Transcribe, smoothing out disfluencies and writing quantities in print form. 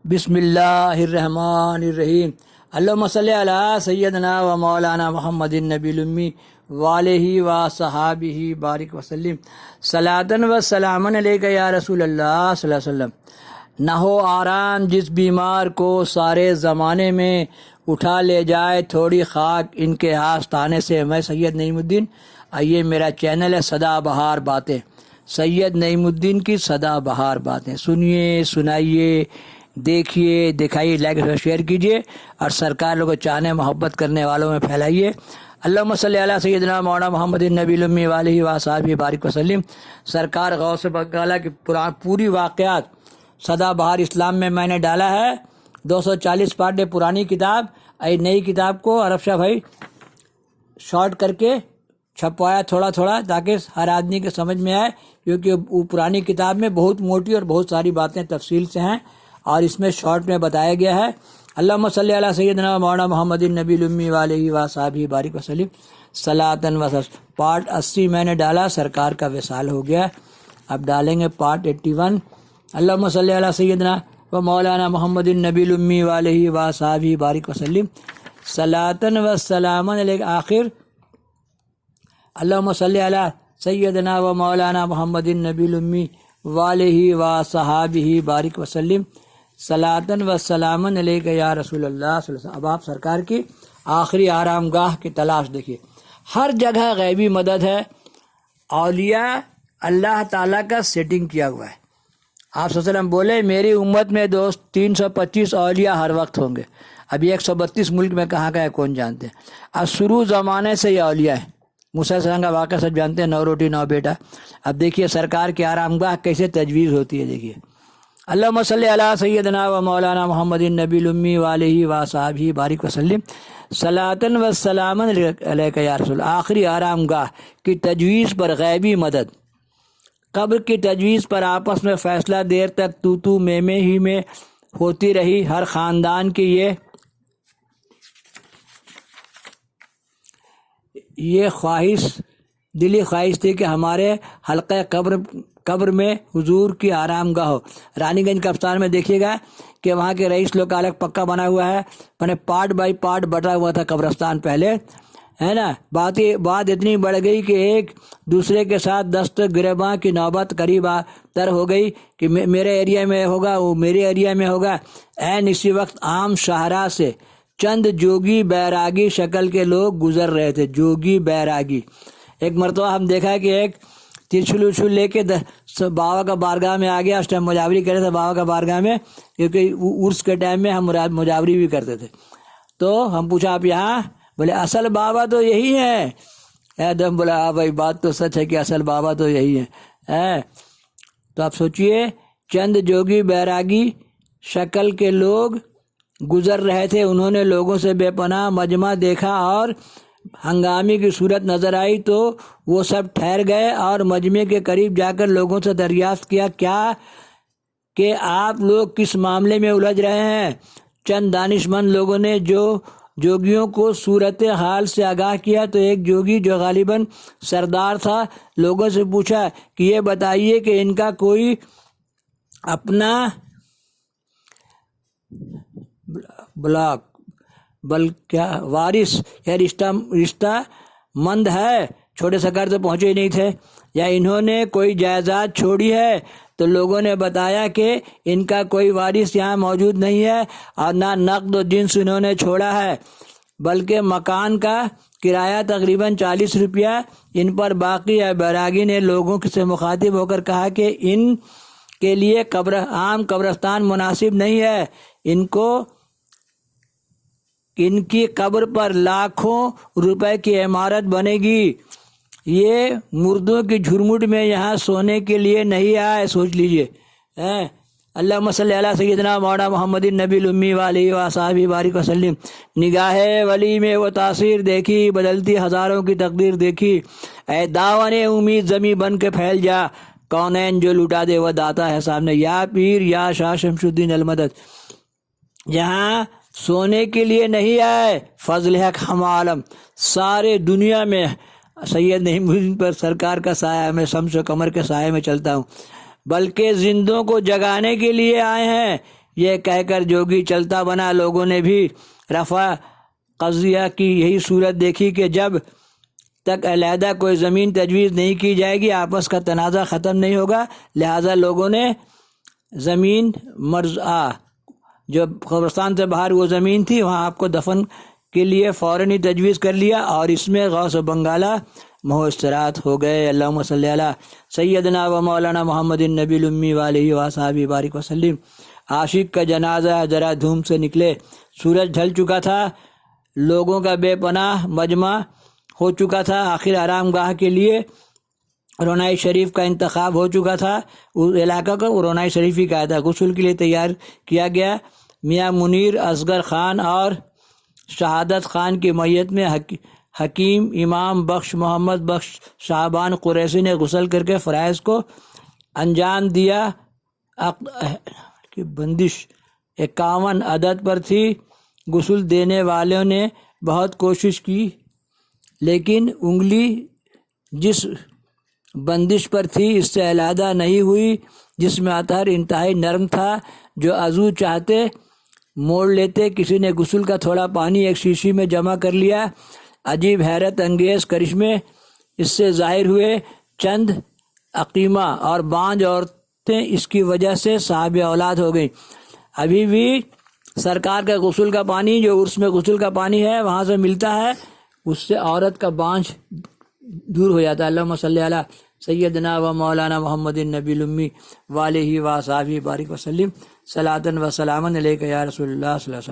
بسم اللہ الرحمن الرحیم۔ اللہم صلی علی سیدنا و مولانا محمد النبی الامی وآلہ و صحابہ بارک وسلم صلاۃ و سلام علیک یا رسول اللہ صلی اللہ علیہ وسلم۔ نہ ہو آرام جس بیمار کو سارے زمانے میں، اٹھا لے جائے تھوڑی خاک ان کے آستانے سے۔ میں سید نعیم الدین، آئیے میرا چینل ہے سدا بہار باتیں، سید نعیم الدین کی سدا بہار باتیں۔ سنیے، سنائیے، دیکھیے، دکھائیے، لائک اور شیئر کیجیے، اور سرکار لوگوں کو چاہنے محبت کرنے والوں میں پھیلائیے۔ اللہم صلی علی سیدنا مولانا محمد النبی الامی وآلہ و صحابہ بارک وسلم۔ سرکار غوث بنگالہ کی پوری واقعات سدا بہار اسلام میں نے ڈالا ہے۔ 240 پارٹ ہے پرانی کتاب، نئی کتاب کو عرب شاہ بھائی شارٹ کر کے چھپوایا تھوڑا تھوڑا، تاکہ ہر آدمی کے سمجھ میں آئے، کیونکہ وہ پرانی کتاب میں بہت موٹی اور بہت ساری باتیں تفصیل سے ہیں، اور اس میں شارٹ میں بتایا گیا ہے۔ اللہم صلی علی سیدنا مولانا محمد النبی الامی وآلہ و صحابہ بارک وسلم صلاۃ و سلام۔ پارٹ 80 میں نے ڈالا، سرکار کا وصال ہو گیا، اب ڈالیں گے پارٹ 81۔ اللہم صلی علی سیدنا و مولانا محمد النبی الامی وآلہ و صحابہ بارک وسلم صلاۃ و سلام علیک۔ آخر اللہم صلی علی سیدنا و مولانا محمد النبی الامی وآلہ و صحابہ بارک وسلم صلاۃ و سلام علیک یا رسول اللہ صلی اللہ علیہ وسلم۔ اب آپ سرکار کی آخری آرام گاہ کی تلاش دیکھیے۔ ہر جگہ غیبی مدد ہے، اولیاء اللہ تعالیٰ کا سیٹنگ کیا ہوا ہے۔ آپ صلی اللہ علیہ وسلم بولے میری امت میں دوست 325 اولیاء ہر وقت ہوں گے۔ ابھی 132 ملک میں کہاں کا ہے کون جانتے ہیں۔ اب شروع زمانے سے یہ اولیاء ہیں۔ موسیٰ علیہ السلام کا واقعہ سب جانتے ہیں، 9 روٹی 9 بیٹا۔ اب دیکھیے سرکار کی آرام گاہ کیسے تجویز ہوتی ہے، دیکھیے۔ اللہم صلی علی سیدنا و مولانا محمد النبی الامی وآلہ و صحابہ بارک وسلم صلاۃ و سلام علیک یا رسول۔ آخری آرام گاہ کی تجویز پر غیبی مدد۔ قبر کی تجویز پر آپس میں فیصلہ دیر تک تو میں ہی میں ہوتی رہی۔ ہر خاندان کی یہ خواہش، دلی خواہش تھی کہ ہمارے حلقہ قبر میں حضور کی آرام گاہ ہو۔ رانی گنج قبرستان میں دیکھیے گا کہ وہاں کے رئیس لوگ کا الگ پکا بنا ہوا ہے، میں پارٹ بائی پارٹ بٹا ہوا تھا قبرستان پہلے، ہے نا۔ بات اتنی بڑھ گئی کہ ایک دوسرے کے ساتھ دست گریباں کی نوبت قریب تر ہو گئی کہ میرے ایریا میں ہوگا، وہ میرے ایریا میں ہوگا۔ عین اسی وقت عام شاہراہ سے چند جوگی بیراگی شکل کے لوگ گزر رہے تھے۔ جوگی بیراگی، ایک مرتبہ ہم دیکھا کہ ایک ترچھل ارچھل لے کے بابا کا بارگاہ میں آ گیا۔ اس ٹائم مجاوری کر رہے تھے بابا کا بارگاہ میں، کیونکہ عرس کے ٹائم میں ہم مجاوری بھی کرتے تھے۔ تو ہم پوچھا آپ یہاں؟ بولے اصل بابا تو یہی ہے۔ ایدم بولا ہاں بھائی بات تو سچ ہے کہ اصل بابا تو یہی ہے۔ تو آپ سوچئے، چند جوگی بیراگی شکل کے لوگ گزر رہے تھے۔ انہوں نے لوگوں سے بے پناہ مجمع دیکھا اور ہنگامے کی صورت نظر آئی، تو وہ سب ٹھہر گئے اور مجمع کے قریب جا کر لوگوں سے دریافت کیا کہ آپ لوگ کس معاملے میں الجھ رہے ہیں۔ چند دانش مند لوگوں نے جوگیوں کو صورت حال سے آگاہ کیا، تو ایک جوگی جو غالباً سردار تھا لوگوں سے پوچھا کہ یہ بتائیے کہ ان کا کوئی اپنا وارث یا رشتہ مند ہے؟ چھوٹے سرکار تو پہنچے ہی نہیں تھے۔ یا انہوں نے کوئی جائیداد چھوڑی ہے؟ تو لوگوں نے بتایا کہ ان کا کوئی وارث یہاں موجود نہیں ہے، اور نہ نقد و جنس انہوں نے چھوڑا ہے، بلکہ مکان کا کرایہ تقریباً 40 روپیہ ان پر باقی ہے۔ بیراگی نے لوگوں سے مخاطب ہو کر کہا کہ ان کے لیے عام قبرستان مناسب نہیں ہے، ان کی قبر پر لاکھوں روپے کی عمارت بنے گی۔ یہ مردوں کی جھرمٹ میں یہاں سونے کے لیے نہیں آئے، سوچ لیجئے۔ اللہم صلی علی سیدنا مولانا محمد النبی الامی وآلہ و صحابہ بارک وسلم۔ نگاہ ولی میں وہ تاثیر دیکھی، بدلتی ہزاروں کی تقدیر دیکھی۔ اے داون امید زمیں بن کے پھیل جا، کونین جو لٹا دے وہ داتا ہے سامنے۔ یا پیر یا شاہ شمس الدین المدد، یہاں سونے کے لیے نہیں آئے، فضل حق ہم عالم سارے دنیا میں سید نعیم الدین پر سرکار کا سایہ، میں شمس و قمر کے سائے میں چلتا ہوں، بلکہ زندوں کو جگانے کے لیے آئے ہیں۔ یہ کہہ کر جوگی چلتا بنا۔ لوگوں نے بھی رفع قضیہ کی یہی صورت دیکھی کہ جب تک علیحدہ کوئی زمین تجویز نہیں کی جائے گی آپس کا تنازع ختم نہیں ہوگا، لہٰذا لوگوں نے زمین مرضعہ جو قبرستان سے باہر وہ زمین تھی وہاں آپ کو دفن کے لیے فوراً ہی تجویز کر لیا، اور اس میں غوث و بنگالہ مؤثرات ہو گئے۔ اللہم صلی علی سیدنا و مولانا محمد النبی الامی وآلہ وصحبہ بارک وسلم۔ عاشق کا جنازہ ذرا دھوم سے نکلے، سورج ڈھل چکا تھا، لوگوں کا بے پناہ مجمع ہو چکا تھا، آخر آرام گاہ کے لیے رونائی شریف کا انتخاب ہو چکا تھا۔ اس علاقہ کو رونائی شریف ہی کہا تھا۔ غسل کے لیے تیار کیا گیا۔ میاں منیر اصغر خان اور شہادت خان کی میت میں حکیم امام بخش محمد بخش شعبان قریشی نے غسل کر کے فرائض کو انجام دیا۔ کی بندش 51 عدد پر تھی۔ غسل دینے والوں نے بہت کوشش کی لیکن انگلی جس بندش پر تھی اس سے علیحدہ نہیں ہوئی، جس میں اطہر انتہائی نرم تھا، جو عضو چاہتے موڑ لیتے۔ کسی نے غسل کا تھوڑا پانی ایک شیشی میں جمع کر لیا۔ عجیب حیرت انگیز کرشمے اس سے ظاہر ہوئے۔ چند عقیمہ اور بانجھ عورتیں اس کی وجہ سے صاحب اولاد ہو گئیں۔ ابھی بھی سرکار کا غسل کا پانی جو عرس میں غسل کا پانی ہے وہاں سے ملتا ہے، اس سے عورت کا بانجھ دور ہو جاتا ہے۔ اللہم صلی علی سیدنا و مولانا محمد النبی الامی وآلہ وصحبہ بارک وسلم۔ صلاۃ و سلاما علیک یا رسول اللہ صلی اللہ علیہ وسلم۔